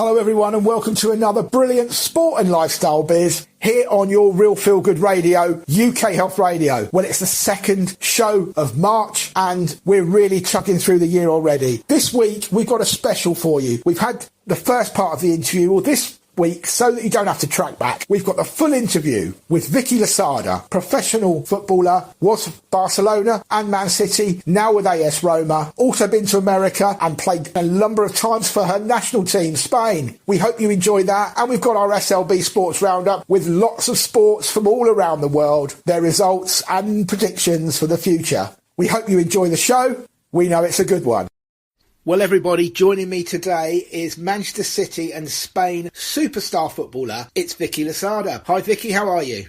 Hello everyone and welcome to another brilliant sport and lifestyle biz here on your Real Feel Good Radio, UK Health Radio. Well, it's the second show of March and we're really chugging through the year already. This week we've got a special for you. We've had the first part of the interview, or this week, so that you don't have to track back. We've got the full interview with VICKY LOSADA, professional footballer, was Barcelona and Man City, now with AS Roma, also been to America and played a number of times for her national team, Spain. We hope you enjoy that, and we've got our SLB Sports Roundup with lots of sports from all around the world, their results and predictions for the future. We hope you enjoy the show. We know it's a good one. Well, everybody, joining me today is Manchester City and Spain superstar footballer. It's VICKY LOSADA. Hi, VICKY, how are you?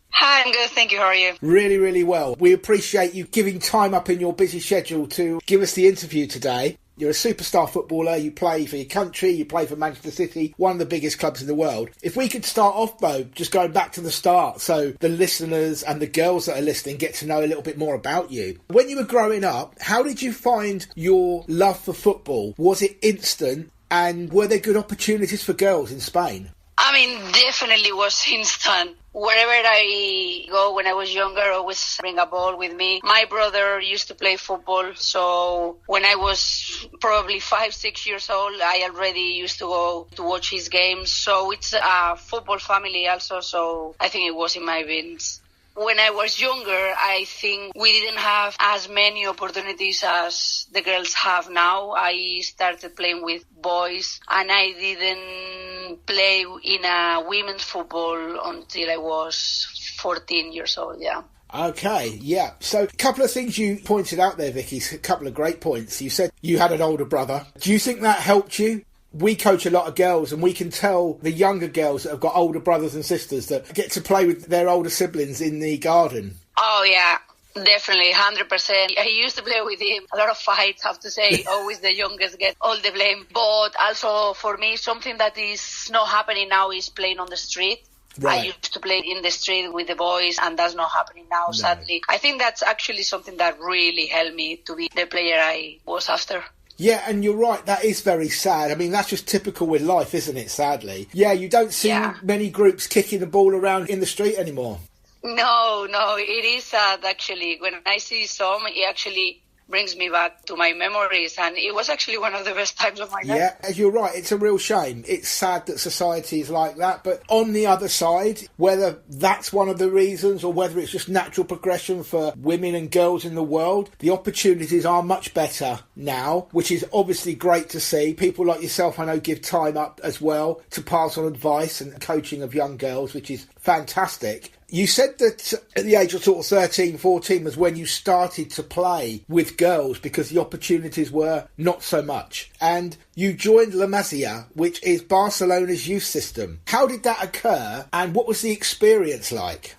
Hi, I'm good, thank you. How are you? Really, really well. We appreciate you giving time up in your busy schedule to give us the interview today. You're a superstar footballer, you play for your country, you play for Manchester City, one of the biggest clubs in the world. If we could start off, though, just going back to the start, so the listeners and the girls that are listening get to know a little bit more about you. When you were growing up, how did you find your love for football? Was it instant, and were there good opportunities for girls in Spain? I mean, definitely was instant. Wherever I go when I was younger, I always bring a ball with me. My brother used to play football, so when I was probably 5-6 years old, I already used to go to watch his games. So it's a football family also, so I think it was in my veins. When I was younger, I think we didn't have as many opportunities as the girls have now. I started playing with boys and I didn't play in a women's football until I was 14 years old, yeah. Okay, yeah. So a couple of things you pointed out there, Vicky, a couple of great points. You said you had an older brother. Do you think that helped you? We coach a lot of girls and we can tell the younger girls that have got older brothers and sisters that get to play with their older siblings in the garden. Oh, yeah, definitely, 100%. I used to play with him. A lot of fights, I have to say. Always the youngest get all the blame. But also for me, something that is not happening now is playing on the street. Right. I used to play in the street with the boys and that's not happening now, sadly. I think that's actually something that really helped me to be the player I was after. Yeah, and you're right, that is very sad. I mean, that's just typical with life, isn't it, sadly? Yeah, you don't see many groups kicking the ball around in the street anymore. No, it is sad, actually. When I see some, it actually brings me back to my memories, and it was actually one of the best times of my life. Yeah, you're right, it's a real shame. It's sad that society is like that, but on the other side, whether that's one of the reasons or whether it's just natural progression for women and girls in the world, the opportunities are much better now, which is obviously great to see. People like yourself, I know, give time up as well to pass on advice and coaching of young girls, which is fantastic. You said that at the age of sort of 13, 14 was when you started to play with girls because the opportunities were not so much. And you joined La Masia, which is Barcelona's youth system. How did that occur and what was the experience like?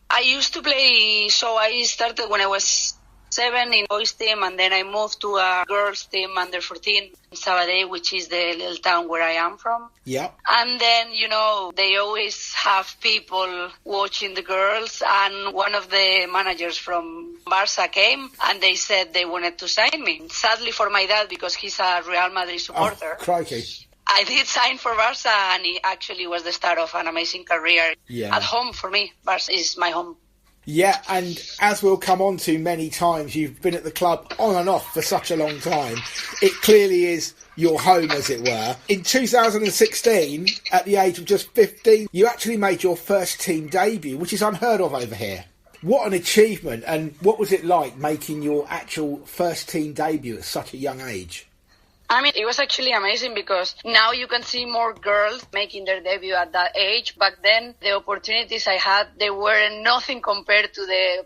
I used to play, so I started when I was 7 in boys team, and then I moved to a girls team under 14 in Sabadell, which is the little town where I am from. Yeah. And then, they always have people watching the girls, and one of the managers from Barca came and they said they wanted to sign me. Sadly for my dad, because he's a Real Madrid supporter. Oh, crikey. I did sign for Barca, and it actually was the start of an amazing career at home for me. Barca is my home. Yeah, and as we'll come on to many times, you've been at the club on and off for such a long time. It clearly is your home, as it were. In 2016, at the age of just 15, you actually made your first team debut, which is unheard of over here. What an achievement, and what was it like making your actual first team debut at such a young age? I mean, it was actually amazing because now you can see more girls making their debut at that age. Back then, the opportunities I had, they were nothing compared to the,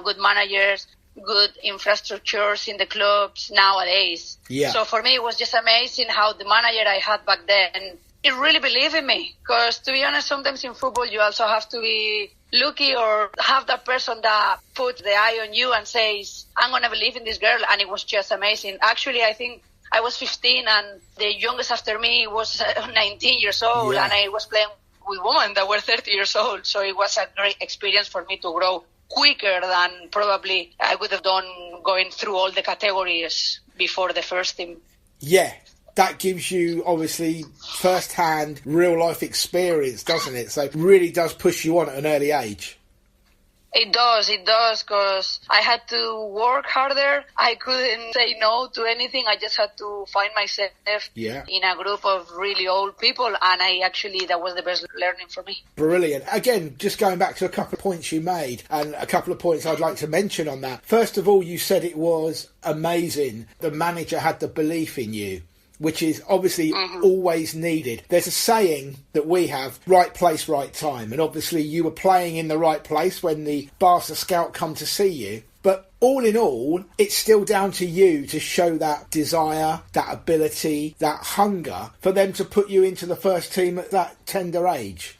good managers, good infrastructures in the clubs nowadays. Yeah. So for me, it was just amazing how the manager I had back then, it really believed in me. Because to be honest, sometimes in football, you also have to be lucky or have that person that puts the eye on you and says, I'm going to believe in this girl. And it was just amazing. Actually, I think I was 15 and the youngest after me was 19 years old, and I was playing with women that were 30 years old. So it was a great experience for me to grow quicker than probably I would have done going through all the categories before the first team. Yeah, that gives you obviously first-hand real-life experience, doesn't it? So it really does push you on at an early age. It does, because I had to work harder. I couldn't say no to anything. I just had to find myself in a group of really old people, and that was the best learning for me. Brilliant. Again, just going back to a couple of points you made, and a couple of points I'd like to mention on that. First of all, you said it was amazing. The manager had the belief in you, which is obviously always needed. There's a saying that we have, right place, right time. And obviously you were playing in the right place when the Barca scout come to see you. But all in all, it's still down to you to show that desire, that ability, that hunger for them to put you into the first team at that tender age.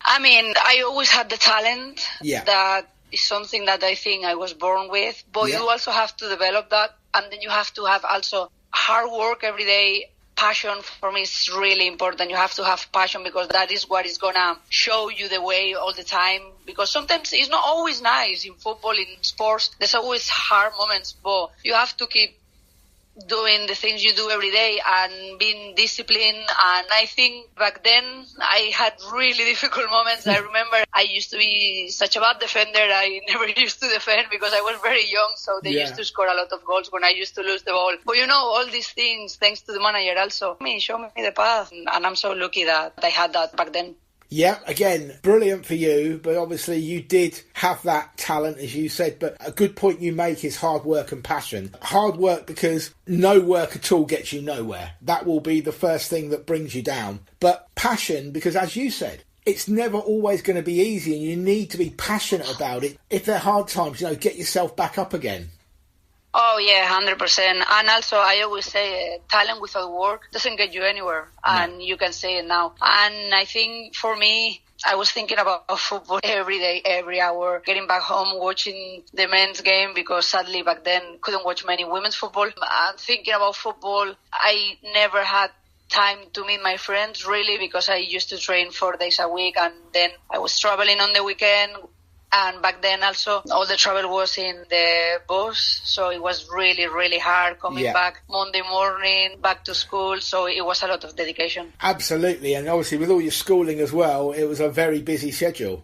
I mean, I always had the talent. Yeah. That is something that I think I was born with. But you also have to develop that. And then you have to have also hard work every day. Passion for me is really important. You have to have passion, because that is what is going to show you the way all the time. Because sometimes it's not always nice in football, in sports. There's always hard moments, but you have to keep doing the things you do every day and being disciplined. And I think back then I had really difficult moments. I remember I used to be such a bad defender. I never used to defend because I was very young, so they used to score a lot of goals when I used to lose the ball. But all these things, thanks to the manager also, show me the path, and I'm so lucky that I had that back then. Yeah, again, brilliant for you, but obviously you did have that talent, as you said, but a good point you make is hard work and passion. Hard work, because no work at all gets you nowhere. That will be the first thing that brings you down. But passion, because as you said, it's never always going to be easy, and you need to be passionate about it. If they're hard times, get yourself back up again. Oh, yeah, 100%. And also, I always say talent without work doesn't get you anywhere. And you can say it now. And I think for me, I was thinking about football every day, every hour, getting back home, watching the men's game, because sadly back then couldn't watch many women's football. And thinking about football, I never had time to meet my friends, really, because I used to train 4 days a week, and then I was traveling on the weekend. And back then also all the travel was in the bus, so it was really, really hard coming back Monday morning, back to school, so it was a lot of dedication. Absolutely, and obviously with all your schooling as well, it was a very busy schedule.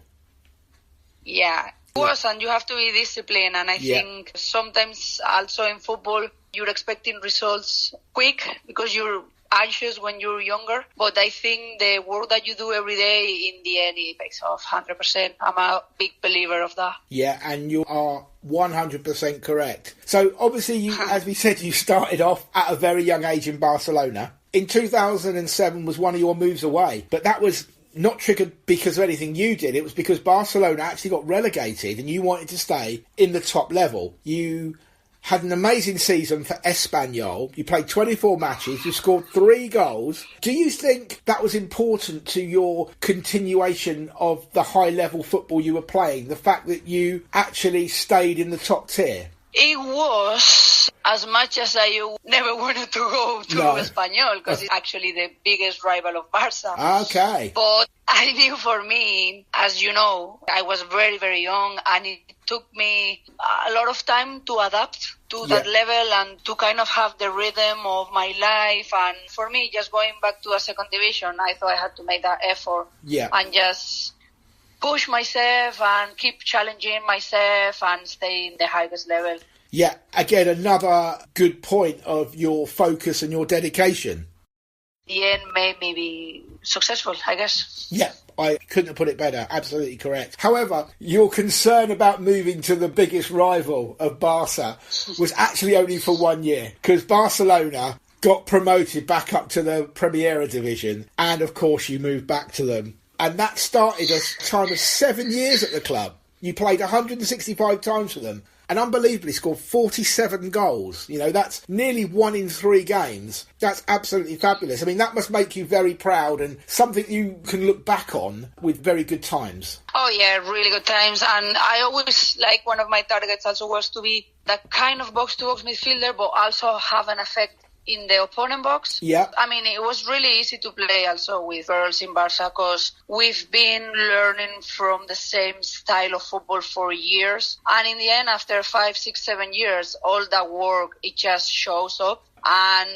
Yeah, it was, and you have to be disciplined, and I think sometimes also in football you're expecting results quick because you're anxious when you're younger, but I think the work that you do every day, in the end, it pays off 100%. I'm a big believer of that. Yeah, and you are 100% correct. So obviously, you, as we said, you started off at a very young age in Barcelona. In 2007 was one of your moves away, but that was not triggered because of anything you did. It was because Barcelona actually got relegated and you wanted to stay in the top level. You had an amazing season for Espanyol. You played 24 matches. You scored 3 goals. Do you think that was important to your continuation of the high-level football you were playing, the fact that you actually stayed in the top tier? It was, as much as I never wanted to go to Espanyol, because it's actually the biggest rival of Barca. Okay. But I knew for me, as you know, I was very, very young, and it took me a lot of time to adapt to that level and to kind of have the rhythm of my life. And for me, just going back to a second division, I thought I had to make that effort and just push myself and keep challenging myself and stay in the highest level. Yeah, again, another good point of your focus and your dedication. The end made me be successful, I guess. Yeah, I couldn't have put it better. Absolutely correct. However, your concern about moving to the biggest rival of Barca was actually only for 1 year, because Barcelona got promoted back up to the Primera division, and of course you moved back to them. And that started a time of 7 years at the club. You played 165 times for them and unbelievably scored 47 goals. That's nearly 1 in 3 games. That's absolutely fabulous. I mean, that must make you very proud and something you can look back on with very good times. Oh, yeah, really good times. And I always, one of my targets also was to be that kind of box-to-box midfielder, but also have an effect in the opponent box. Yeah. I mean, it was really easy to play also with girls in Barca, because we've been learning from the same style of football for years. And in the end, after 5, 6, 7 years, all that work, it just shows up. And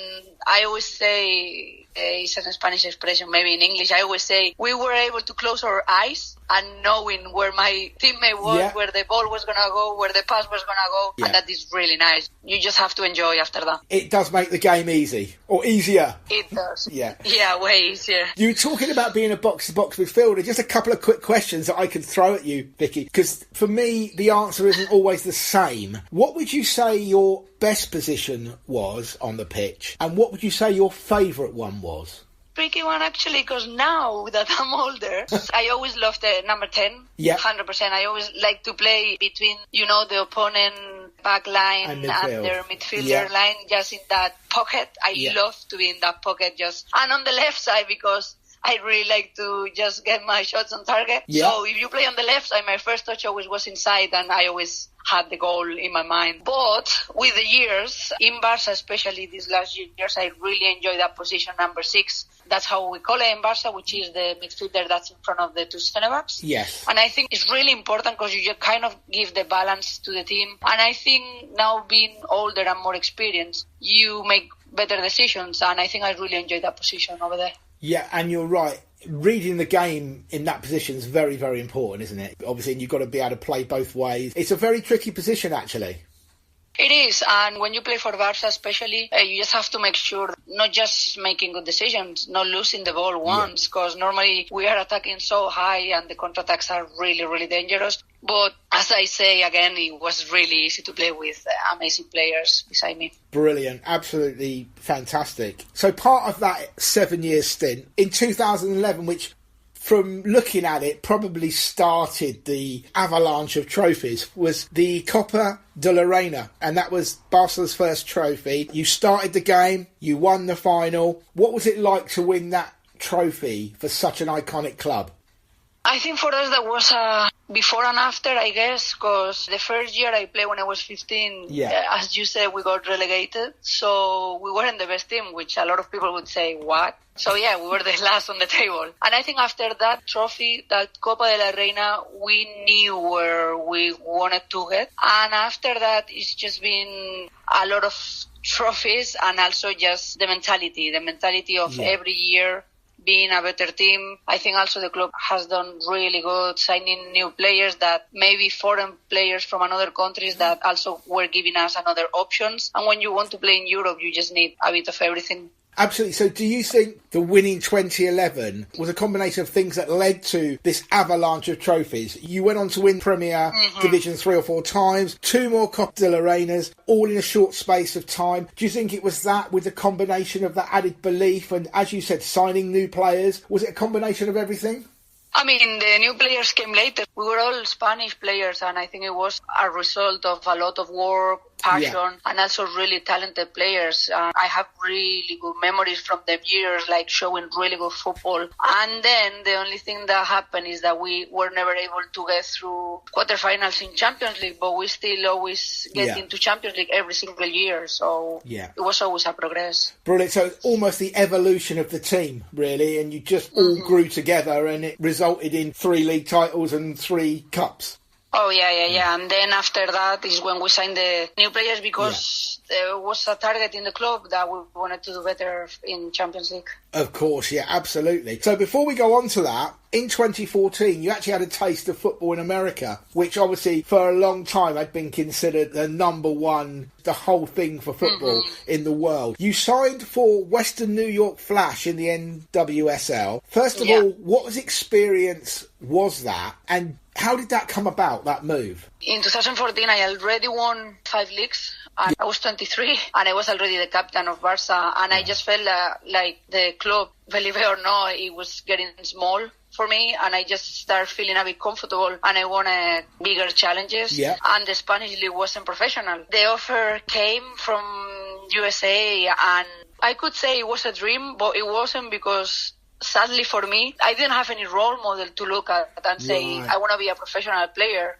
I always say, it's a Spanish expression, maybe in English, I always say we were able to close our eyes and knowing where my teammate was, where the ball was going to go, where the pass was going to go, and that is really nice. You just have to enjoy after that. It does make the game easy, or easier. It does. Yeah, way easier. You were talking about being a box-to-box midfielder. Just a couple of quick questions that I could throw at you, Vicky, because for me, the answer isn't always the same. What would you say your best position was on the pitch, and what would you say your favourite one was? Tricky one, actually, because now that I'm older, I always loved the number 10. Yeah. 100%. I always like to play between, the opponent back line and their midfielder line, just in that pocket. I love to be in that pocket and on the left side, because I really like to just get my shots on target. Yeah. So if you play on the left side, my first touch always was inside, and I always had the goal in my mind. But with the years, in Barca, especially these last years, I really enjoy that position, number 6. That's how we call it in Barca, which is the midfielder that's in front of the two centre-backs. Yes. And I think it's really important because you just kind of give the balance to the team. And I think now being older and more experienced, you make better decisions. And I think I really enjoy that position over there. Yeah, and you're right. Reading the game in that position is very, very important, isn't it? Obviously, you've got to be able to play both ways. It's a very tricky position, actually. It is, and when you play for Barca especially, you just have to make sure not just making good decisions, not losing the ball once, because normally we are attacking so high and the counterattacks are really, really dangerous. But as I say again, it was really easy to play with amazing players beside me. Brilliant, absolutely fantastic. So part of that 7-year stint in 2011, which from looking at it probably started the avalanche of trophies, was the Copa de la Reina, and that was Barcelona's first trophy. You started the game, you won the final. What was it like to win that trophy for such an iconic club? I think for us that was a before and after, I guess, because the first year I played when I was 15, as you said, we got relegated. So we weren't the best team, which a lot of people would say, what? So we were the last on the table. And I think after that trophy, that Copa de la Reina, we knew where we wanted to get. And after that, it's just been a lot of trophies and also just the mentality of every year being a better team. I think also the club has done really good signing new players, that maybe foreign players from another countries that also were giving us another options. And when you want to play in Europe, you just need a bit of everything. Absolutely. So do you think the winning 2011 was a combination of things that led to this avalanche of trophies? You went on to win Premier Division 3 or 4 times, 2 more Copa de la Reinas, all in a short space of time. Do you think it was that, with the combination of that added belief and, as you said, signing new players? Was it a combination of everything? I mean, the new players came later. We were all Spanish players, and I think it was a result of a lot of work, passion, and also really talented players. I have really good memories from the years, like showing really good football. And then the only thing that happened is that we were never able to get through quarterfinals in Champions League, but we still always get into Champions League every single year. So it was always a progress. Brilliant. So almost the evolution of the team, really, and you just all grew together, and it resulted in 3 league titles and 3 cups. Oh, yeah. And then after that is when we signed the new players, because there was a target in the club that we wanted to do better in Champions League. Of course, yeah, absolutely. So before we go on to that, in 2014, you actually had a taste of football in America, which obviously for a long time had been considered the number one, the whole thing for football in the world. You signed for Western New York Flash in the NWSL. First of all, what experience was that? And how did that come about, that move? In 2014, I already won 5 leagues. And I was 23, and I was already the captain of Barca. And I just felt like the club, believe it or not, it was getting small for me. And I just started feeling a bit comfortable, and I wanted bigger challenges. Yeah. And the Spanish league wasn't professional. The offer came from USA, and I could say it was a dream, but it wasn't, because sadly for me, I didn't have any role model to look at and say, I want to be a professional player.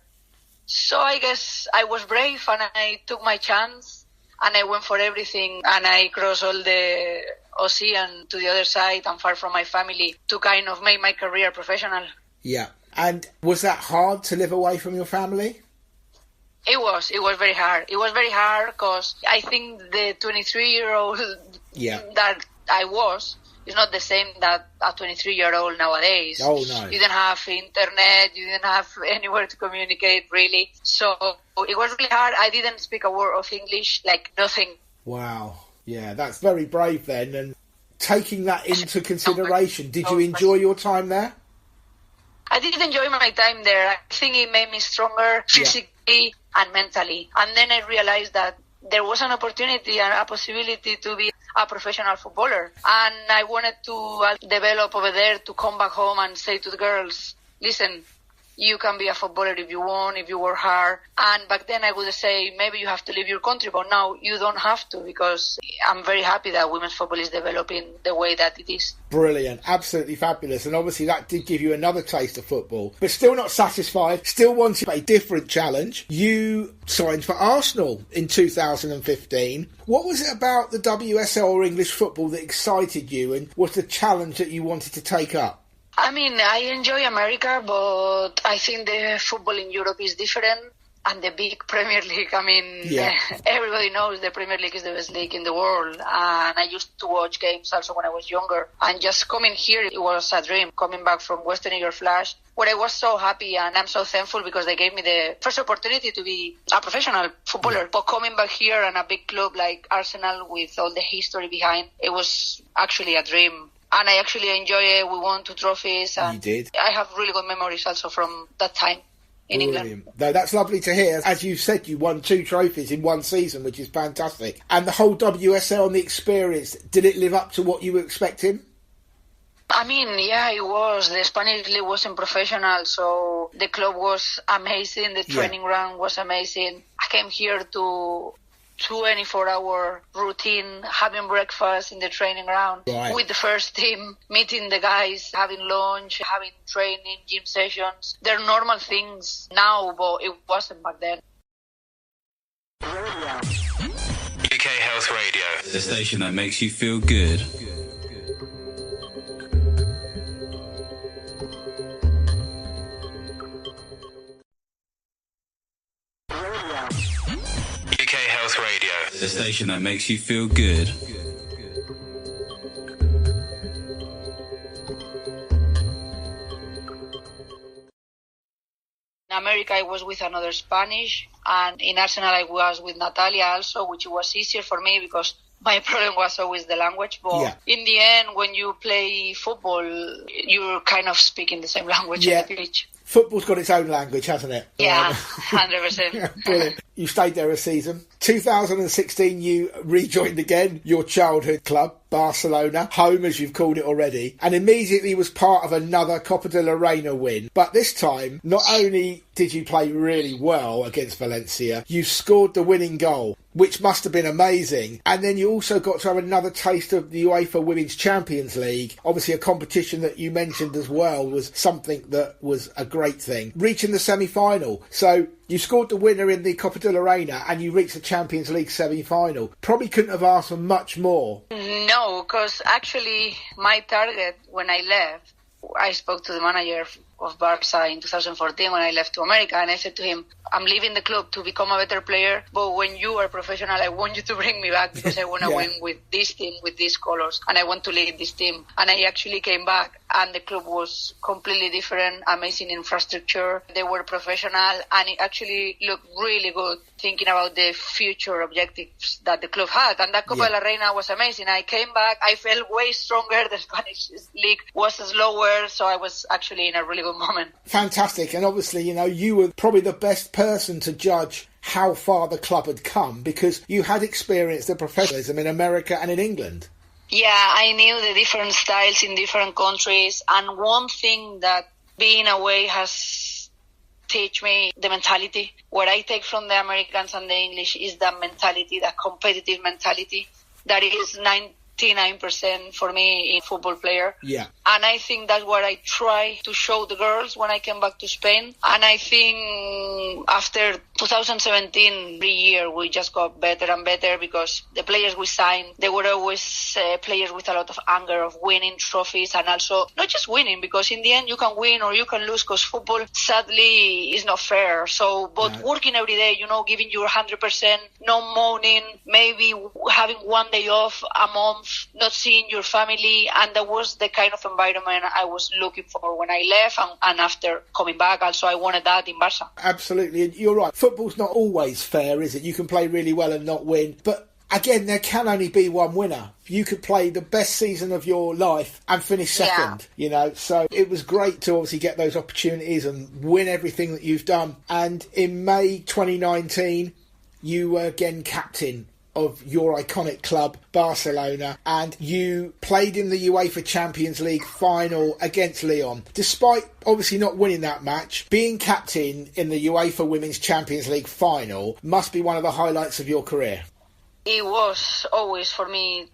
So I guess I was brave, and I took my chance, and I went for everything, and I crossed all the ocean to the other side and far from my family to kind of make my career professional. Yeah. And was that hard to live away from your family? It was very hard. It was very hard because I think the 23-year-old that I was is not the same that a 23-year-old nowadays. Oh, no. You didn't have internet, you didn't have anywhere to communicate, really. So it was really hard. I didn't speak a word of English, like nothing. Wow. Yeah, that's very brave then. And taking that into consideration, did you enjoy your time there? I did enjoy my time there. I think it made me stronger physically and mentally. And then I realized that there was an opportunity and a possibility to be a professional footballer. And I wanted to develop over there, to come back home and say to the girls, listen, you can be a footballer if you want, if you work hard. And back then I would say, maybe you have to leave your country, but now you don't have to, because I'm very happy that women's football is developing the way that it is. Brilliant, absolutely fabulous. And obviously that did give you another taste of football, but still not satisfied, still wanted a different challenge. You signed for Arsenal in 2015. What was it about the WSL or English football that excited you, and was the challenge that you wanted to take up? I mean, I enjoy America, but I think the football in Europe is different. And the big Premier League, I mean, everybody knows the Premier League is the best league in the world. And I used to watch games also when I was younger. And just coming here, it was a dream. Coming back from Western Eagle Flash, where I was so happy, and I'm so thankful because they gave me the first opportunity to be a professional footballer. Yeah. But coming back here and a big club like Arsenal with all the history behind, it was actually a dream. And I actually enjoy it. We won 2 trophies. And you did. I have really good memories also from that time in England. No, that's lovely to hear. As you said, you won 2 trophies in one season, which is fantastic. And the whole WSL and the experience, did it live up to what you were expecting? I mean, yeah, it was. The Spanish league wasn't professional, so the club was amazing. The training ground was amazing. I came here to 24-hour routine, having breakfast in the training ground with the first team, meeting the guys, having lunch, having training, gym sessions. They're normal things now, but it wasn't back then. UK Health Radio, the station that makes you feel good. UK Health Radio, the station that makes you feel good. In America, I was with another Spanish, and in Arsenal, I was with Natalia also, which was easier for me because my problem was always the language. But in the end, when you play football, you're kind of speaking the same language on the pitch. Football's got its own language, hasn't it? Yeah, 100%. Brilliant. You stayed there a season. 2016, you rejoined again your childhood club, Barcelona, home as you've called it already, and immediately was part of another Copa de la Reina win. But this time, not only did you play really well against Valencia, you scored the winning goal, which must have been amazing. And then you also got to have another taste of the UEFA Women's Champions League. Obviously, a competition that you mentioned as well was something that was a great thing. Reaching the semi-final. So you scored the winner in the Copa de la Reina and you reached the Champions League semi-final. Probably couldn't have asked for much more. No, because actually my target when I left, I spoke to the manager of Barca in 2014 when I left to America, and I said to him, I'm leaving the club to become a better player, but when you are professional, I want you to bring me back because I want to win with this team, with these colours, and I want to lead this team. And I actually came back, and the club was completely different, amazing infrastructure. They were professional, and it actually looked really good, thinking about the future objectives that the club had. And that Copa de la Reina was amazing. I came back, I felt way stronger. The Spanish league was slower, so I was actually in a really good moment. Fantastic. And obviously, you know, you were probably the best person to judge how far the club had come because you had experienced the professionalism in America and in England. Yeah, I knew the different styles in different countries, and one thing that being away has taught me the mentality. What I take from the Americans and the English is that mentality, that competitive mentality that is 90% 99% for me in football player. Yeah. And I think that's what I try to show the girls when I came back to Spain. And I think after 2017, every year we just got better and better because the players we signed, they were always players with a lot of anger of winning trophies and also not just winning, because in the end you can win or you can lose because football sadly is not fair. So but working every day, giving your 100%, no moaning, maybe having one day off a month, not seeing your family, and that was the kind of environment I was looking for when I left and after coming back. Also I wanted that in Barca. Absolutely, and you're right, football's not always fair, is it? You can play really well and not win, but again, there can only be one winner. You could play the best season of your life and finish second, So it was great to obviously get those opportunities and win everything that you've done. And in May 2019, you were again captain of your iconic club, Barcelona, and you played in the UEFA Champions League final against Lyon. Despite obviously not winning that match, being captain in the UEFA Women's Champions League final must be one of the highlights of your career. It was always for me.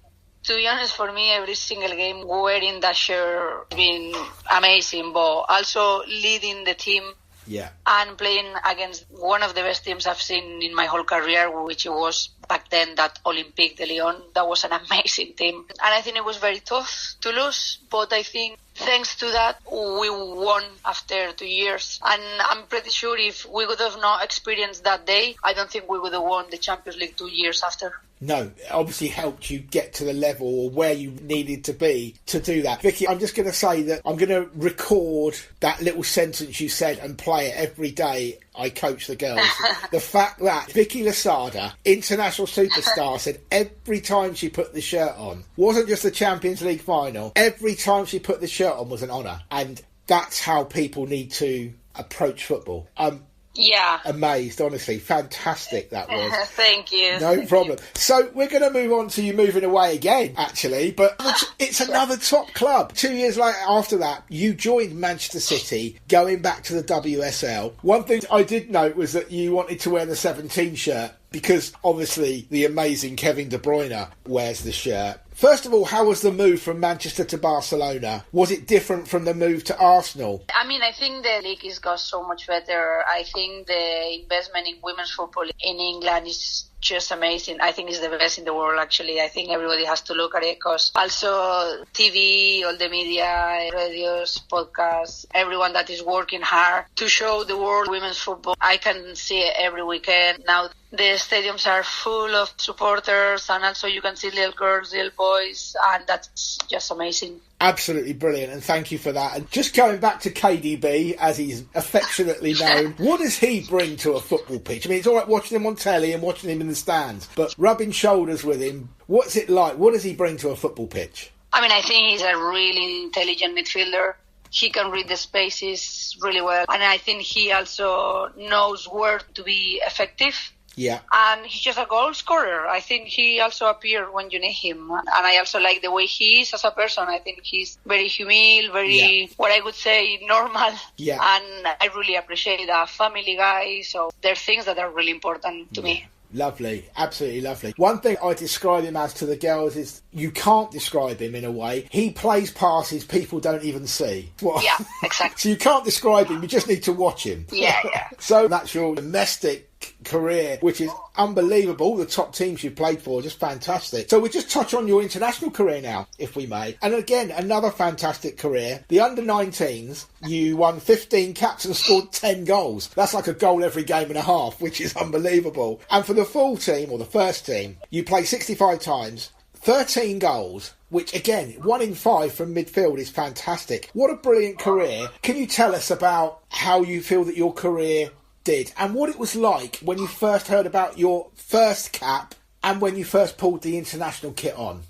To be honest, for me, every single game wearing that shirt has been amazing, but also leading the team. Yeah. And playing against one of the best teams I've seen in my whole career, which was back then that Olympique de Lyon. That was an amazing team. And I think it was very tough to lose, but I think thanks to that, we won after 2 years. And I'm pretty sure if we would have not experienced that day, I don't think we would have won the Champions League 2 years after. No, it obviously helped you get to the level or where you needed to be to do that. Vicky, I'm just going to say that I'm going to record that little sentence you said and play it every day I coach the girls. The fact that Vicky LOSADA, international superstar, said every time she put the shirt on, wasn't just the Champions League final, every time she put the shirt on was an honour. And that's how people need to approach football. Yeah. Amazed, honestly. Fantastic that was. Thank you. No problem. So we're going to move on to you moving away again, actually, but it's another top club. 2 years later, after that, you joined Manchester City, going back to the WSL. One thing I did note was that you wanted to wear the 17 shirt because obviously the amazing Kevin De Bruyne wears the shirt. First of all, how was the move from Manchester to Barcelona? Was it different from the move to Arsenal? I mean, I think the league has got so much better. I think the investment in women's football in England is just amazing. I think it's the best in the world, actually. I think everybody has to look at it because also TV, all the media, radios, podcasts, everyone that is working hard to show the world women's football. I can see it every weekend. Now the stadiums are full of supporters and also you can see little girls, little boys, and that's just amazing. Absolutely brilliant, and thank you for that. And just going back to KDB, as he's affectionately known, what does he bring to a football pitch? I mean, it's all right watching him on telly and watching him in the stands, but rubbing shoulders with him, what's it like? What does he bring to a football pitch? I mean, I think he's a really intelligent midfielder. He can read the spaces really well, and I think he also knows where to be effective. Yeah. And he's just a goal scorer. I think he also appears when you need him. And I also like the way he is as a person. I think he's very humble, very, what I would say, normal. Yeah. And I really appreciate that family guy. So there are things that are really important to me. Lovely, absolutely lovely. One thing I describe him as to the girls is you can't describe him in a way. He plays passes people don't even see. What? Yeah, exactly. So you can't describe him, you just need to watch him. Yeah. So that's your domestic career, which is unbelievable. The top teams you've played for, just fantastic. So we'll just touch on your international career now, if we may. And again, another fantastic career. The under-19s, you won 15 caps and scored 10 goals. That's like a goal every game and a half, which is unbelievable. And for the full team, or the first team, you played 65 times, 13 goals, which again, 1 in 5 from midfield is fantastic. What a brilliant career. Can you tell us about how you feel that your career did and what it was like when you first heard about your first cap and when you first pulled the international kit on?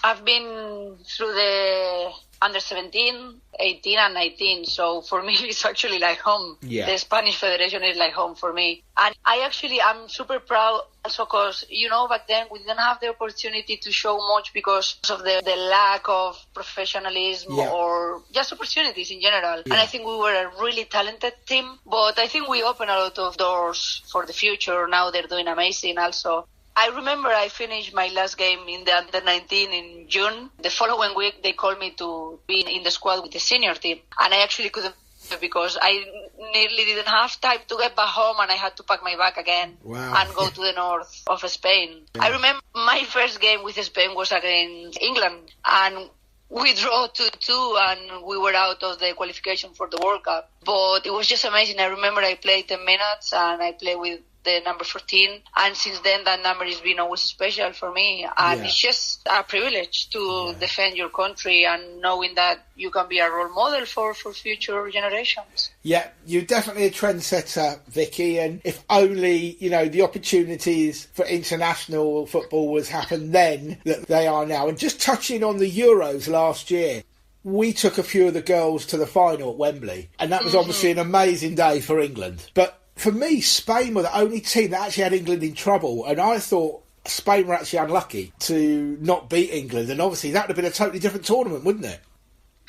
I've been through the under 17, 18 and 19, so for me it's actually like home. Yeah. The Spanish Federation is like home for me. And I'm super proud also because, back then we didn't have the opportunity to show much because of the lack of professionalism or just opportunities in general. Yeah. And I think we were a really talented team, but I think we opened a lot of doors for the future. Now they're doing amazing also. I remember I finished my last game in the under-19 in June. The following week, they called me to be in the squad with the senior team. And I actually couldn't because I nearly didn't have time to get back home and I had to pack my bag again and go to the north of Spain. Yeah. I remember my first game with Spain was against England and we drew 2-2 and we were out of the qualification for the World Cup. But it was just amazing. I remember I played 10 minutes and I played with the number 14, and since then that number has been always special for me, and it's just a privilege to defend your country and knowing that you can be a role model for future generations. Yeah, you're definitely a trendsetter, Vicky, and if only, the opportunities for international football was happened then that they are now. And just touching on the Euros last year, we took a few of the girls to the final at Wembley, and that was obviously an amazing day for England. But for me, Spain were the only team that actually had England in trouble, and I thought Spain were actually unlucky to not beat England, and obviously that would have been a totally different tournament, wouldn't it?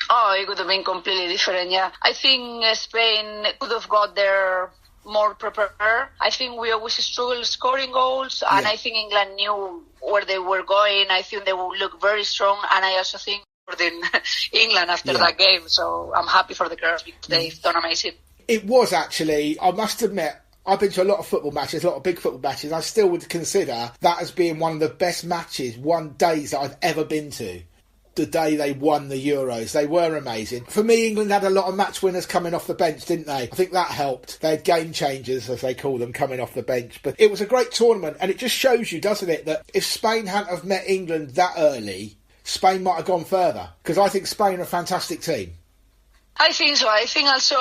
Oh, it would have been completely different, yeah. I think Spain could have got there more prepared. I think we always struggled scoring goals, and I think England knew where they were going. I think they would look very strong, and I also think in England after that game, so I'm happy for the girls because they've done amazing. It was actually, I must admit, I've been to a lot of football matches, a lot of big football matches. I still would consider that as being one of the best matches, days that I've ever been to. The day they won the Euros. They were amazing. For me, England had a lot of match winners coming off the bench, didn't they? I think that helped. They had game changers, as they call them, coming off the bench. But it was a great tournament, and it just shows you, doesn't it, that if Spain hadn't have met England that early, Spain might have gone further. Because I think Spain are a fantastic team. I think so. I think also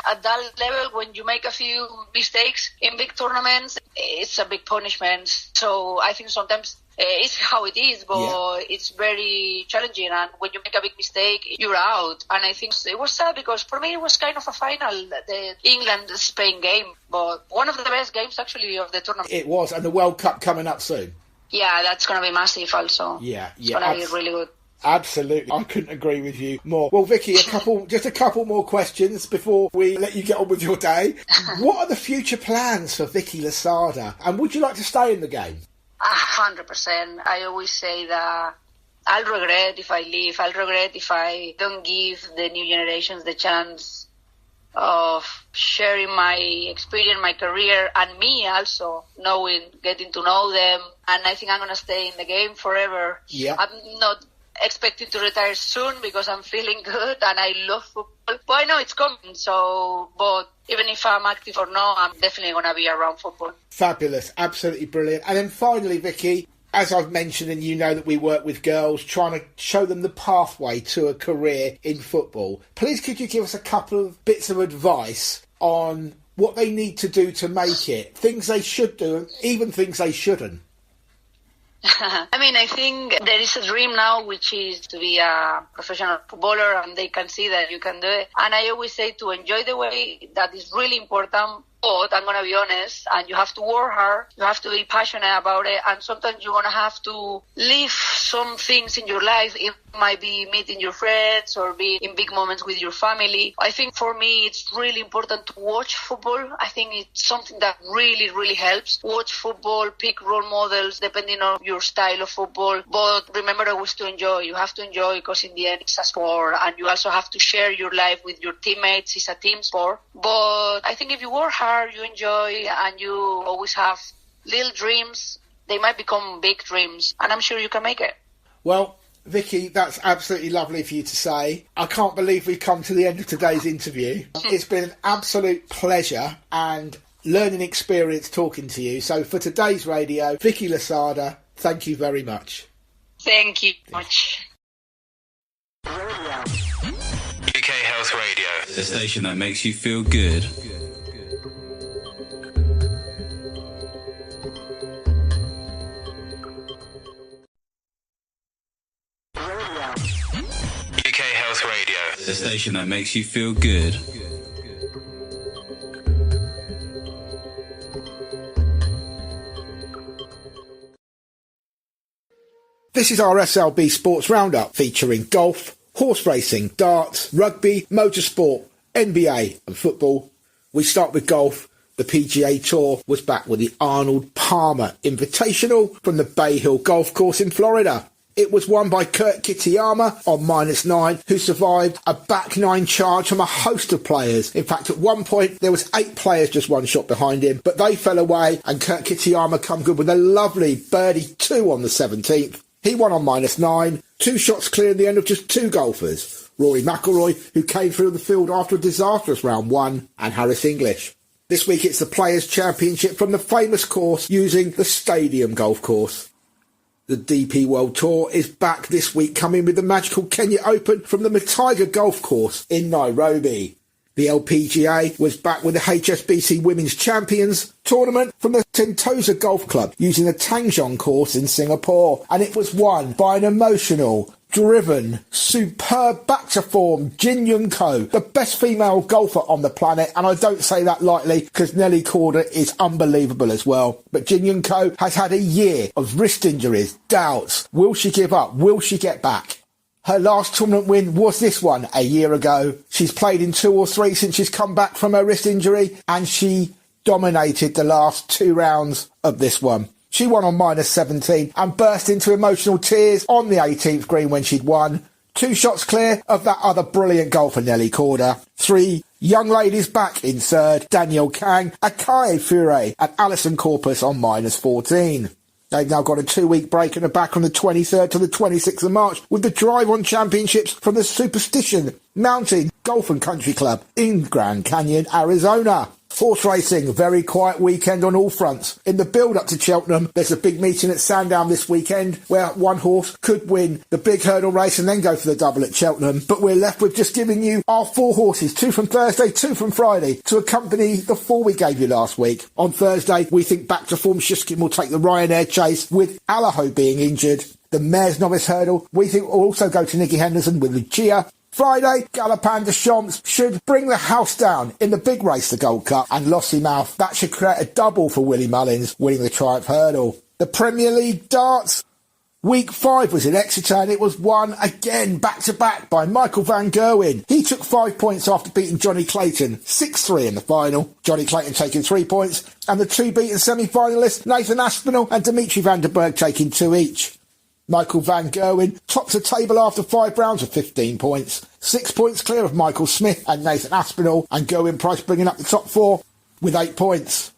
at that level, when you make a few mistakes in big tournaments, it's a big punishment. So I think sometimes it's how it is, but it's very challenging. And when you make a big mistake, you're out. And I think it was sad because for me it was kind of a final, the England-Spain game. But one of the best games actually of the tournament. It was, and the World Cup coming up soon. Yeah, that's going to be massive also. It's going to be really good. Absolutely. I couldn't agree with you more. Well, Vicky, just a couple more questions before we let you get on with your day. What are the future plans for Vicky LOSADA? And would you like to stay in the game? 100%. I always say that I'll regret if I leave. I'll regret if I don't give the new generations the chance of sharing my experience, my career, and me also, getting to know them. And I think I'm going to stay in the game forever. Yeah. I'm not expected to retire soon because I'm feeling good and I love football. But I know it's coming, but even if I'm active or not, I'm definitely going to be around football. Fabulous, absolutely brilliant. And then finally, Vicky, as I've mentioned, and you know that we work with girls, trying to show them the pathway to a career in football. Please could you give us a couple of bits of advice on what they need to do to make it, things they should do, and even things they shouldn't? I mean, I think there is a dream now, which is to be a professional footballer, and they can see that you can do it. And I always say to enjoy the way, that is really important. But I'm going to be honest, and you have to work hard, you have to be passionate about it, and sometimes you're going to have to leave some things in your life. It might be meeting your friends or being in big moments with your family. I think for me, it's really important to watch football. I think it's something that really, really helps. Watch football, pick role models, depending on your style of football. But remember always to enjoy. You have to enjoy because in the end, it's a sport, and you also have to share your life with your teammates. It's a team sport. But I think if you work hard, you enjoy, and you always have little dreams, they might become big dreams, and I'm sure you can make it. Well, Vicky, that's absolutely lovely for you to say. I can't believe we've come to the end of today's interview. It's been an absolute pleasure and learning experience talking to you. So for today's radio, Vicky LOSADA, thank you very much. Thank you much. UK Health Radio, the station that makes you feel good. UK Health Radio, the station that makes you feel good. This is our SLB Sports Roundup featuring golf, horse racing, darts, rugby, motorsport, NBA and football. We start with golf. The The PGA Tour was back with the Arnold Palmer Invitational from the Bay Hill Golf Course in Florida. It was won by Kurt Kitayama on -9, who survived a back nine charge from a host of players. In fact, at one point, there was 8 players just one shot behind him, but they fell away, and Kurt Kitayama come good with a lovely birdie 2 on the 17th. He won on -9, 2 shots clear in the end of just 2 golfers. Rory McIlroy, who came through the field after a disastrous round 1, and Harris English. This week it's the Players' Championship from the famous course using the Stadium Golf Course. The DP World Tour is back this week, coming with the magical Kenya Open from the Matiga Golf Course in Nairobi. The LPGA was back with the HSBC Women's Champions tournament from the Sentosa Golf Club using the Tangjong course in Singapore, and it was won by an emotional, driven, superb back to form Jin Young Ko, the best female golfer on the planet, and I don't say that lightly because Nelly Corder is unbelievable as well. But Jin Young Ko has had a year of wrist injuries, doubts. Will she give up? Will she get back? Her last tournament win was this one a year ago. She's played in 2 or 3 since she's come back from her wrist injury, and she dominated the last 2 rounds of this one. She won on -17 and burst into emotional tears on the 18th green when she'd won. 2 shots clear of that other brilliant golfer, Nelly Corder. 3 young ladies back in third, Danielle Kang, Akae Fure and Alison Corpus on -14. They've now got a 2-week break and are back from the 23rd to the 26th of March with the Drive-On Championships from the Superstition Mountain Golf and Country Club in Grand Canyon, Arizona. Horse racing, very quiet weekend on all fronts. In the build-up to Cheltenham, there's a big meeting at Sandown this weekend where one horse could win the big hurdle race and then go for the double at Cheltenham. But we're left with just giving you our 4 horses, 2 from Thursday, 2 from Friday, to accompany the 4 we gave you last week. On Thursday, we think back to form Shishkin will take the Ryanair chase with Allaho being injured. The Mares Novice Hurdle, we think will also go to Nicky Henderson with Lucia. Friday, Galopin de Champs should bring the house down in the big race, the Gold Cup, and Lossiemouth. That should create a double for Willie Mullins, winning the Triumph Hurdle. The Premier League darts, Week 5 was in Exeter, and it was won again back-to-back by Michael van Gerwen. He took 5 points after beating Johnny Clayton, 6-3 in the final. Johnny Clayton taking 3 points, and the 2 beaten semi-finalists, Nathan Aspinall and Dimitri van der Berg, taking 2 each. Michael van Gerwen tops the table after 5 rounds with 15 points. 6 points clear of Michael Smith and Nathan Aspinall, and Gerwin Price bringing up the top 4 with 8 points.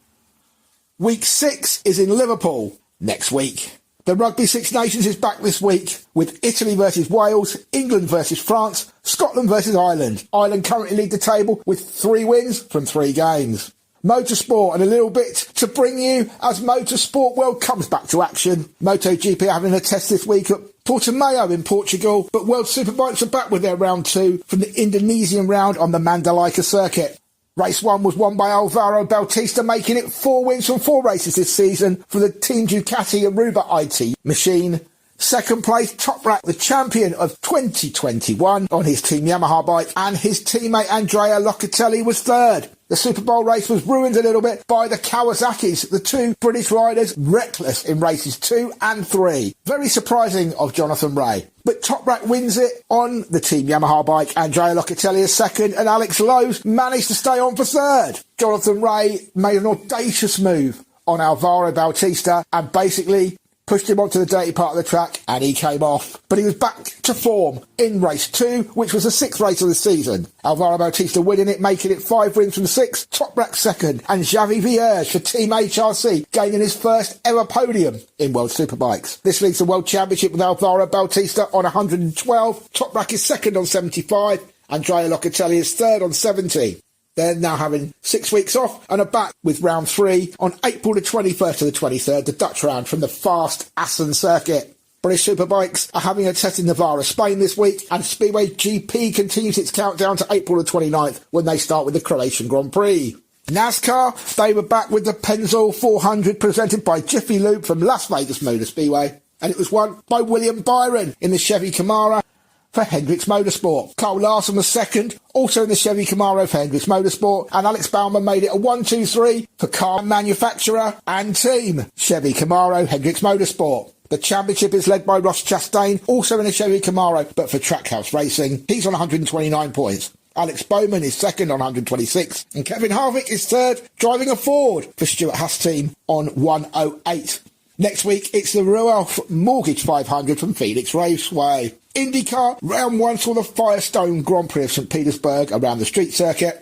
Week 6 is in Liverpool next week. The Rugby Six Nations is back this week with Italy versus Wales, England versus France, Scotland versus Ireland. Ireland currently lead the table with 3 wins from 3 games. Motorsport and a little bit to bring you as Motorsport World comes back to action. MotoGP are having a test this week at Portimao in Portugal, but World Superbikes are back with their round 2 from the Indonesian round on the Mandalika circuit. Race 1 was won by Alvaro Bautista, making it 4 wins from 4 races this season for the Team Ducati Aruba IT machine. Second place, Toprak, the champion of 2021 on his Team Yamaha bike, and his teammate Andrea Locatelli was third. The Super Bowl race was ruined a little bit by the Kawasaki's, the 2 British riders reckless in races 2 and 3. Very surprising of Jonathan Ray. But Toprak wins it on the Team Yamaha bike. Andrea Locatelli is second, and Alex Lowe's managed to stay on for third. Jonathan Ray made an audacious move on Alvaro Bautista and basically pushed him onto the dirty part of the track, and he came off. But he was back to form in race 2, which was the 6th race of the season. Alvaro Bautista winning it, making it 5 wins from 6, Toprak second, and Xavi Vierge for Team HRC gaining his first ever podium in World Superbikes. This leads the World Championship with Alvaro Bautista on 112, Toprak is second on 75, Andrea Locatelli is third on 70. They're now having 6 weeks off and are back with round 3 on April the 21st to the 23rd, the Dutch round from the fast Assen circuit. British Superbikes are having a test in Navarra, Spain this week, and Speedway GP continues its countdown to April the 29th when they start with the Croatian Grand Prix. NASCAR, they were back with the Pennzoil 400 presented by Jiffy Lube from Las Vegas Motor Speedway, and it was won by William Byron in the Chevy Camaro for Hendricks Motorsport. Cole Larson was second, also in the Chevy Camaro for Hendricks Motorsport, and Alex Bauman made it a 1-2-3 for car manufacturer and team Chevy Camaro Hendricks Motorsport. The championship is led by Ross Chastain, also in a Chevy Camaro, but for Trackhouse Racing. He's on 129 points. Alex Bowman is second on 126, and Kevin Harvick is third, driving a Ford for Stuart Haas team on 108. Next week, it's the Royal Mortgage 500 from Phoenix Raceway. IndyCar, round one saw the Firestone Grand Prix of St Petersburg around the street circuit.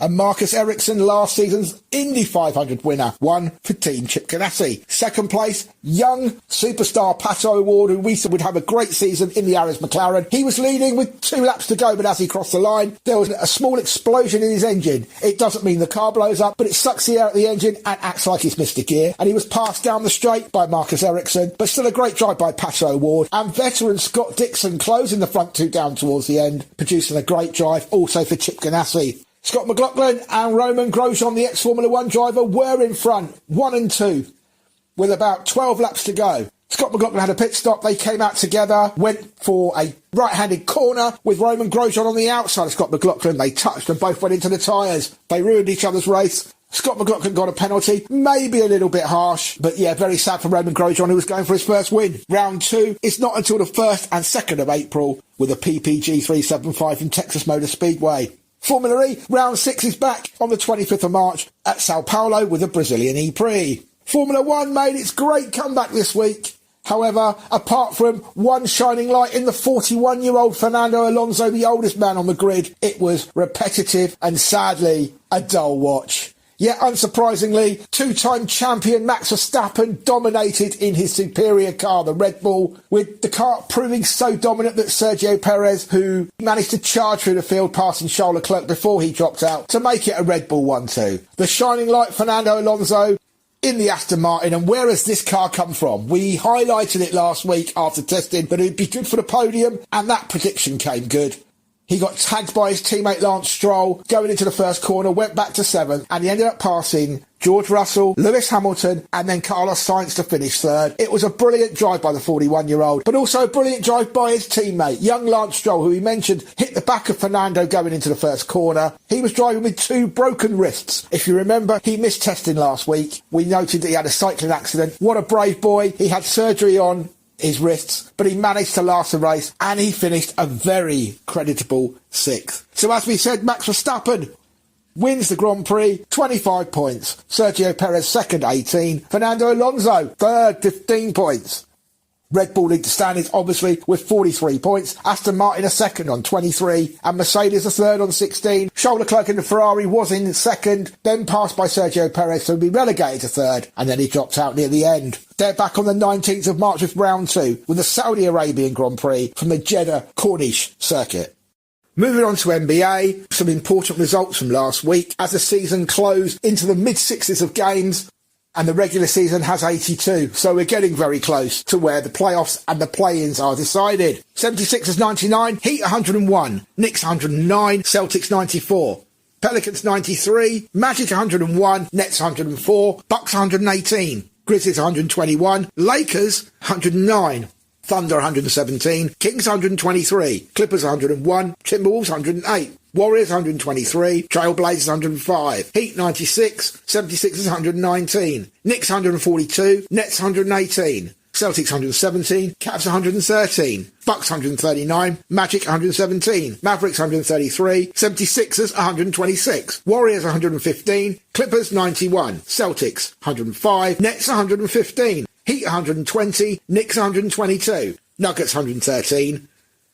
And Marcus Ericsson, last season's Indy 500 winner, won for Team Chip Ganassi. Second place, young superstar Pato O'Ward, who we said would have a great season in the Aris McLaren. He was leading with 2 laps to go, but as he crossed the line, there was a small explosion in his engine. It doesn't mean the car blows up, but it sucks the air out of the engine and acts like he's missed a gear. And he was passed down the straight by Marcus Ericsson, but still a great drive by Pato O'Ward. And veteran Scott Dixon closing the front 2 down towards the end, producing a great drive also for Chip Ganassi. Scott McLaughlin and Roman Grosjean, the ex-Formula 1 driver, were in front, 1 and 2, with about 12 laps to go. Scott McLaughlin had a pit stop. They came out together, went for a right-handed corner with Roman Grosjean on the outside of Scott McLaughlin. They touched and both went into the tyres. They ruined each other's race. Scott McLaughlin got a penalty, maybe a little bit harsh, but yeah, very sad for Roman Grosjean, who was going for his first win. Round 2 is not until the 1st and 2nd of April with a PPG 375 from Texas Motor Speedway. Formula E, round 6 is back on the 25th of March at Sao Paulo with a Brazilian E-Prix. Formula 1 made its great comeback this week. However, apart from one shining light in the 41-year-old Fernando Alonso, the oldest man on the grid, it was repetitive and sadly a dull watch. Yet, unsurprisingly, 2-time champion Max Verstappen dominated in his superior car, the Red Bull, with the car proving so dominant that Sergio Perez, who managed to charge through the field passing Charles Leclerc before he dropped out, to make it a Red Bull 1-2. The shining light Fernando Alonso in the Aston Martin, and where has this car come from? We highlighted it last week after testing, but it'd be good for the podium, and that prediction came good. He got tagged by his teammate Lance Stroll going into the first corner, went back to 7th, and he ended up passing George Russell, Lewis Hamilton, and then Carlos Sainz to finish 3rd. It was a brilliant drive by the 41-year-old, but also a brilliant drive by his teammate, young Lance Stroll, who he mentioned hit the back of Fernando going into the first corner. He was driving with 2 broken wrists. If you remember, he missed testing last week. We noted that he had a cycling accident. What a brave boy. He had surgery on his wrists, but he managed to last the race, and he finished a very creditable 6th. So as we said, Max Verstappen wins the Grand Prix, 25 points. Sergio Perez 2nd, 18. Fernando Alonso 3rd, 15 points. Red Bull lead the standings, obviously, with 43 points. Aston Martin a 2nd on 23, and Mercedes a 3rd on 16. Charles Leclerc in the Ferrari was in 2nd, then passed by Sergio Perez to be relegated to 3rd, and then he dropped out near the end. They're back on the 19th of March with round 2, with the Saudi Arabian Grand Prix from the Jeddah Corniche circuit. Moving on to NBA, some important results from last week as the season closed into the mid-60s of games, and the regular season has 82, so we're getting very close to where the playoffs and the play-ins are decided. 76ers 99, Heat 101, Knicks 109, Celtics 94, Pelicans 93, Magic 101, Nets 104, Bucks 118, Grizzlies 121, Lakers 109, Thunder 117, Kings 123, Clippers 101, Timberwolves 108, Warriors 123, Trailblazers 105, Heat 96, 76ers 119, Knicks 142, Nets 118, Celtics 117, Cavs 113, Bucks 139, Magic 117, Mavericks 133, 76ers 126, Warriors 115, Clippers 91, Celtics 105, Nets 115, Heat 120, Knicks 122, Nuggets 113,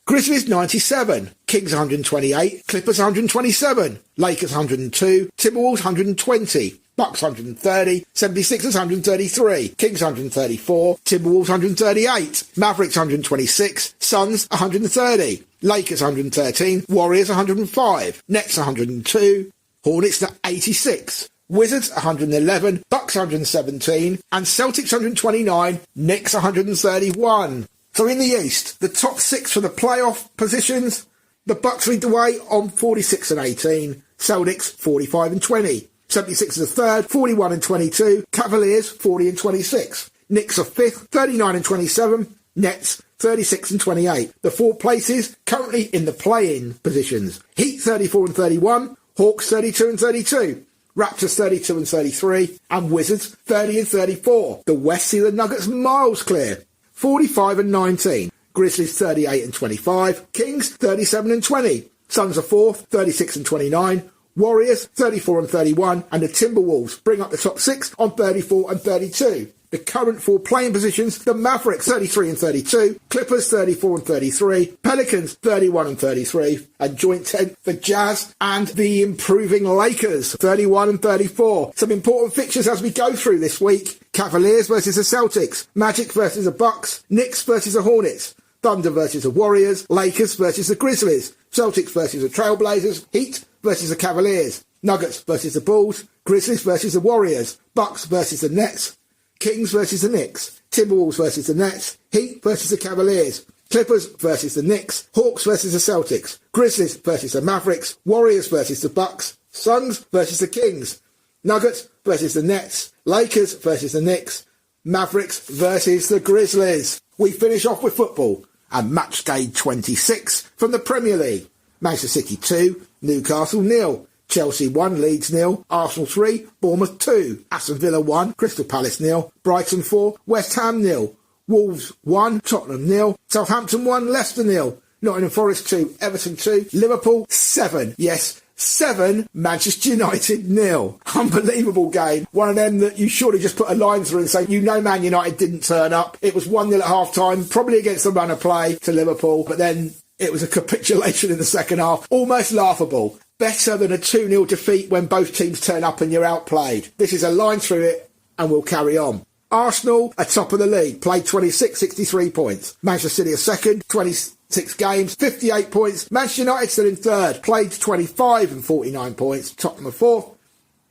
Grizzlies 97, Kings 128, Clippers 127, Lakers 102, Timberwolves 120, Bucks 130, 76ers 133, Kings 134, Timberwolves 138, Mavericks 126, Suns 130, Lakers 113, Warriors 105, Nets 102, Hornets 86, Wizards 111, Bucks 117, and Celtics 129, Knicks 131. So in the East, the top 6 for the playoff positions, the Bucks lead the way on 46 and 18, Celtics 45 and 20, 76ers are 3rd, 41 and 22, Cavaliers 40 and 26, Knicks are 5th, 39 and 27, Nets 36 and 28. The 4 places currently in the play-in positions, Heat 34 and 31, Hawks 32 and 32, Raptors 32 and 33, and Wizards 30 and 34. The West see the Nuggets miles clear, 45 and 19, Grizzlies 38 and 25, Kings 37 and 20, Suns are 4th, 36 and 29. Warriors, 34 and 31. And the Timberwolves bring up the top 6 on 34 and 32. The current 4 playing positions, the Mavericks 33 and 32, Clippers 34 and 33, Pelicans 31 and 33, and joint 10th the Jazz and the improving Lakers 31 and 34. Some important fixtures as we go through this week. Cavaliers versus the Celtics, Magic versus the Bucks, Knicks versus the Hornets, Thunder versus the Warriors, Lakers versus the Grizzlies, Celtics versus the Trailblazers, Heat versus the Cavaliers, Nuggets versus the Bulls, Grizzlies versus the Warriors, Bucks versus the Nets, Kings versus the Knicks, Timberwolves versus the Nets, Heat versus the Cavaliers, Clippers versus the Knicks, Hawks versus the Celtics, Grizzlies versus the Mavericks, Warriors versus the Bucks, Suns versus the Kings, Nuggets versus the Nets, Lakers versus the Knicks, Mavericks versus the Grizzlies. We finish off with football and match day 26 from the Premier League. Manchester City 2, Newcastle 0. Chelsea 1, Leeds 0, Arsenal 3, Bournemouth 2, Aston Villa 1, Crystal Palace 0, Brighton 4, West Ham 0, Wolves 1, Tottenham 0, Southampton 1, Leicester 0, Nottingham Forest 2, Everton 2, Liverpool 7. Yes, 7, Manchester United 0. Unbelievable game. One of them that you surely just put a line through and say, you know Man United didn't turn up. It was 1-0 at half-time, probably against the run of play to Liverpool, but then it was a capitulation in the second half. Almost laughable. Better than a 2-0 defeat when both teams turn up and you're outplayed. This is a line through it and we'll carry on. Arsenal are top of the league, played 26, 63 points. Manchester City are second, 26 games, 58 points. Manchester United still in third, played 25 and 49 points. Tottenham are fourth,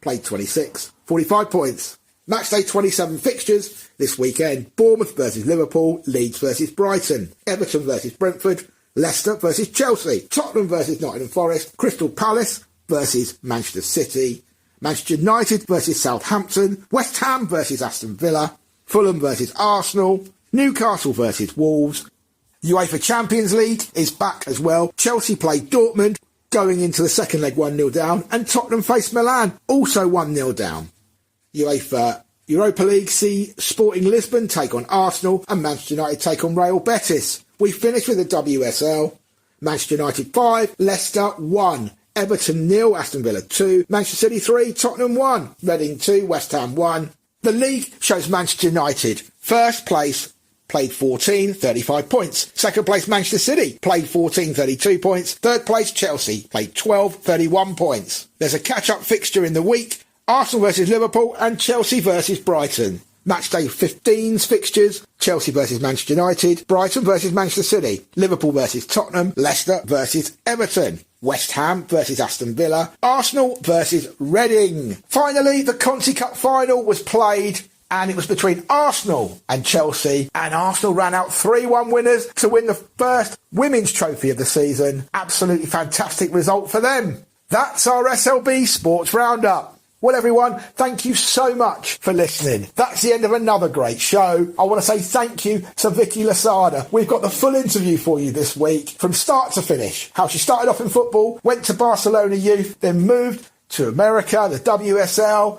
played 26, 45 points. Matchday 27 fixtures this weekend. Bournemouth versus Liverpool, Leeds versus Brighton, Everton versus Brentford, Leicester versus Chelsea, Tottenham versus Nottingham Forest, Crystal Palace versus Manchester City, Manchester United versus Southampton, West Ham versus Aston Villa, Fulham versus Arsenal, Newcastle versus Wolves. UEFA Champions League is back as well. Chelsea played Dortmund, going into the second leg 1-0 down, and Tottenham faced Milan, also 1-0 down. UEFA Europa League see Sporting Lisbon take on Arsenal and Manchester United take on Real Betis. We finish with the WSL. Manchester United 5, Leicester 1, Everton 0, Aston Villa 2, Manchester City 3, Tottenham 1, Reading 2, West Ham 1. The league shows Manchester United first place, played 14, 35 points. Second place Manchester City, played 14, 32 points. Third place Chelsea, played 12, 31 points. There's a catch-up fixture in the week. Arsenal versus Liverpool and Chelsea versus Brighton. Matchday 15's fixtures, Chelsea versus Manchester United, Brighton versus Manchester City, Liverpool versus Tottenham, Leicester versus Everton, West Ham versus Aston Villa, Arsenal versus Reading. Finally, the Conti Cup final was played and it was between Arsenal and Chelsea, and Arsenal ran out 3-1 winners to win the first women's trophy of the season. Absolutely fantastic result for them. That's our SLB Sports Roundup. Well, everyone, thank you so much for listening. That's the end of another great show. I want to say thank you to VICKY LOSADA. We've got the full interview for you this week, from start to finish. How she started off in football, went to Barcelona Youth, then moved to America, the WSL,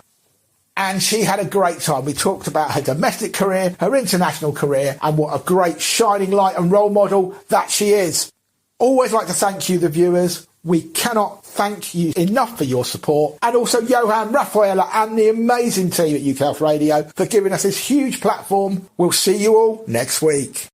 and she had a great time. We talked about her domestic career, her international career, and what a great shining light and role model that she is. Always like to thank you, the viewers. We cannot thank you enough for your support, and also Johan, Rafaela and the amazing team at UK Health Radio for giving us this huge platform. We'll see you all next week.